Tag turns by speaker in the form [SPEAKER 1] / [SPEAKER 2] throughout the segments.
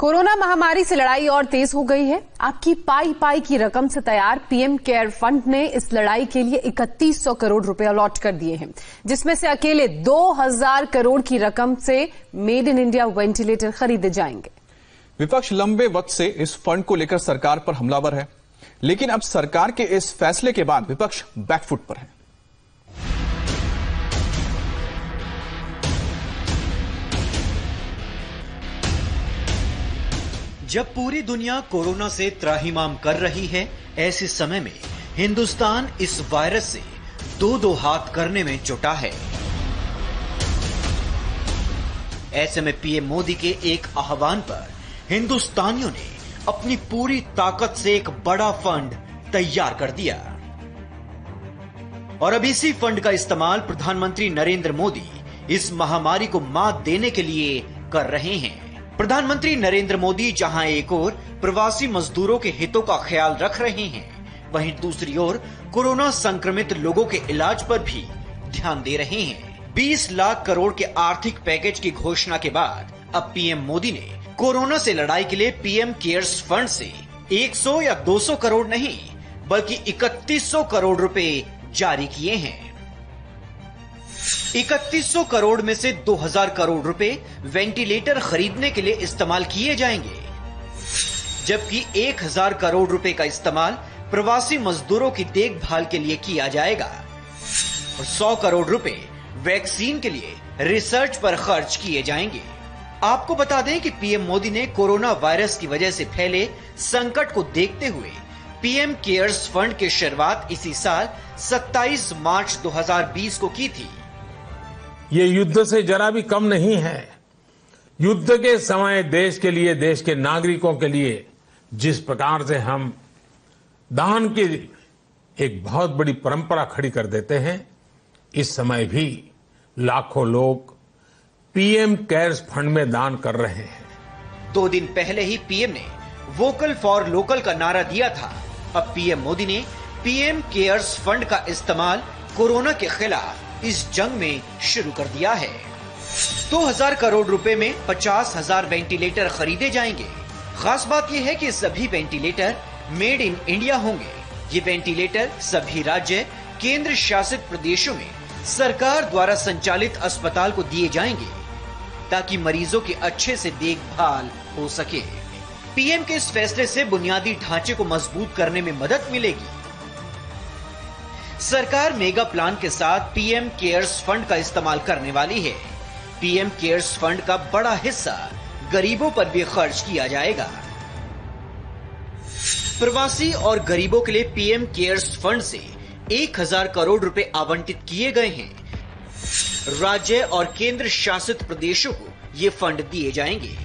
[SPEAKER 1] Corona महामारी से लड़ाई और तेज हो गई है। आपकी पाई पाई की रकम से तैयार पीएम केयर फंड ने इस लड़ाई के लिए 3100 करोड़ रुपए अलॉट कर दिए हैं, जिसमें से अकेले 2000 करोड़ की रकम से मेड इन इंडिया वेंटिलेटर खरीदे जाएंगे।
[SPEAKER 2] विपक्ष लंबे वक्त से इस फंड को लेकर सरकार पर हमलावर है, लेकिन अब सरकार के इस फैसले के बाद विपक्ष बैकफुट पर है।
[SPEAKER 3] जब पूरी दुनिया कोरोना से त्राहिमाम कर रही है, ऐसे समय में हिंदुस्तान इस वायरस से दो हाथ करने में जुटा है। ऐसे में पीएम मोदी के एक आह्वान पर हिंदुस्तानियों ने अपनी पूरी ताकत से एक बड़ा फंड तैयार कर दिया और अब इसी फंड का इस्तेमाल प्रधानमंत्री नरेंद्र मोदी इस महामारी को मात देने के लिए कर रहे हैं। प्रधानमंत्री नरेंद्र मोदी जहां एक ओर प्रवासी मजदूरों के हितों का ख्याल रख रहे हैं, वहीं दूसरी ओर कोरोना संक्रमित लोगों के इलाज पर भी ध्यान दे रहे हैं। 20 लाख करोड़ के आर्थिक पैकेज की घोषणा के बाद अब पीएम मोदी ने कोरोना से लड़ाई के लिए पीएम केयर्स फंड से 100 या 200 करोड़ नहीं, बल्कि 3100 करोड़ रुपए जारी किए हैं। 3100 करोड़ में से 2000 करोड़ रुपए वेंटिलेटर खरीदने के लिए इस्तेमाल किए जाएंगे, जबकि 1000 करोड़ रुपए का इस्तेमाल प्रवासी मजदूरों की देखभाल के लिए किया जाएगा और 100 करोड़ रुपए वैक्सीन के लिए रिसर्च पर खर्च किए जाएंगे। आपको बता दें कि पीएम मोदी ने कोरोना वायरस की वजह से फैले संकट को देखते हुए पीएम केयर्स फंड की शुरुआत इसी साल 27 मार्च 2020 को की थी।
[SPEAKER 4] ये युद्ध से जरा भी कम नहीं है। युद्ध के समय देश के लिए, देश के नागरिकों के लिए जिस प्रकार से हम दान की एक बहुत बड़ी परंपरा खड़ी कर देते हैं, इस समय भी लाखों लोग पीएम केयर्स फंड में दान कर रहे हैं।
[SPEAKER 3] 2 दिन पहले ही पीएम ने वोकल फॉर लोकल का नारा दिया था। अब पीएम मोदी ने पीएम केयर्स फंड का इस्तेमाल कोरोना के खिलाफ इस जंग में शुरू कर दिया है। 2000 करोड़ रुपए में 50,000 वेंटिलेटर खरीदे जाएंगे। खास बात यह है कि सभी वेंटिलेटर मेड इन इंडिया होंगे। ये वेंटिलेटर सभी राज्य, केंद्र शासित प्रदेशों में सरकार द्वारा संचालित अस्पताल को दिए जाएंगे, ताकि मरीजों की अच्छे से देखभाल हो सके। पीएम के इस फैसले से बुनियादी ढांचे को मजबूत करने में मदद मिलेगी। सरकार मेगा प्लान के साथ पीएम केयर्स फंड का इस्तेमाल करने वाली है। पीएम केयर्स फंड का बड़ा हिस्सा गरीबों पर भी खर्च किया जाएगा। प्रवासी और गरीबों के लिए पीएम केयर्स फंड से 1000 करोड़ रुपए आवंटित किए गए हैं। राज्य और केंद्र शासित प्रदेशों को ये फंड दिए जाएंगे,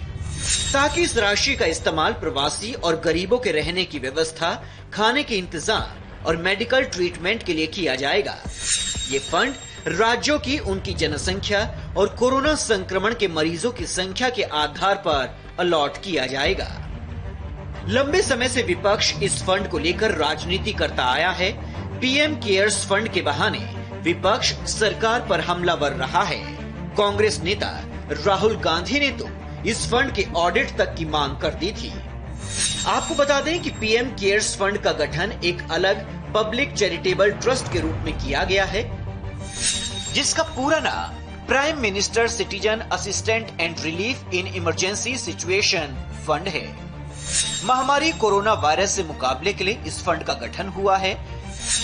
[SPEAKER 3] ताकि इस राशि का इस्तेमाल प्रवासी और गरीबों के रहने की व्यवस्था, खाने के इंतजाम और मेडिकल ट्रीटमेंट के लिए किया जाएगा। ये फंड राज्यों की उनकी जनसंख्या और कोरोना संक्रमण के मरीजों की संख्या के आधार पर अलॉट किया जाएगा। लंबे समय से विपक्ष इस फंड को लेकर राजनीति करता आया है। पीएम केयर्स फंड के बहाने विपक्ष सरकार पर हमलावर रहा है। कांग्रेस नेता राहुल गांधी ने तो इस फंड के ऑडिट तक की मांग कर दी थी। आपको बता दें कि पीएम केयर्स फंड का गठन एक अलग पब्लिक चैरिटेबल ट्रस्ट के रूप में किया गया है, जिसका पूरा नाम prime minister citizen assistant and relief in emergency situation fund है। महामारी कोरोना वायरस से मुकाबले के लिए इस फंड का गठन हुआ है।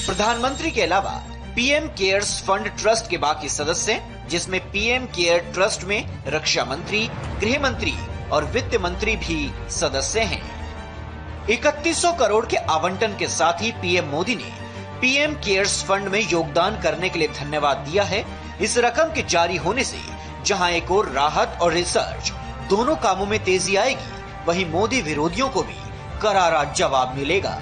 [SPEAKER 3] प्रधानमंत्री के अलावा पीएम केयर्स फंड ट्रस्ट के बाकी सदस्य, जिसमें पीएम केयर ट्रस्ट में रक्षा मंत्री, गृह मंत्री और वित्त मंत्री भी सदस्य हैं। 3100 करोड़ के आवंटन के साथ ही पीएम मोदी ने पीएम केयर्स फंड में योगदान करने के लिए धन्यवाद दिया है। इस रकम के जारी होने से जहां एक ओर राहत और रिसर्च दोनों कामों में तेजी आएगी, वहीं मोदी विरोधियों को भी करारा जवाब मिलेगा।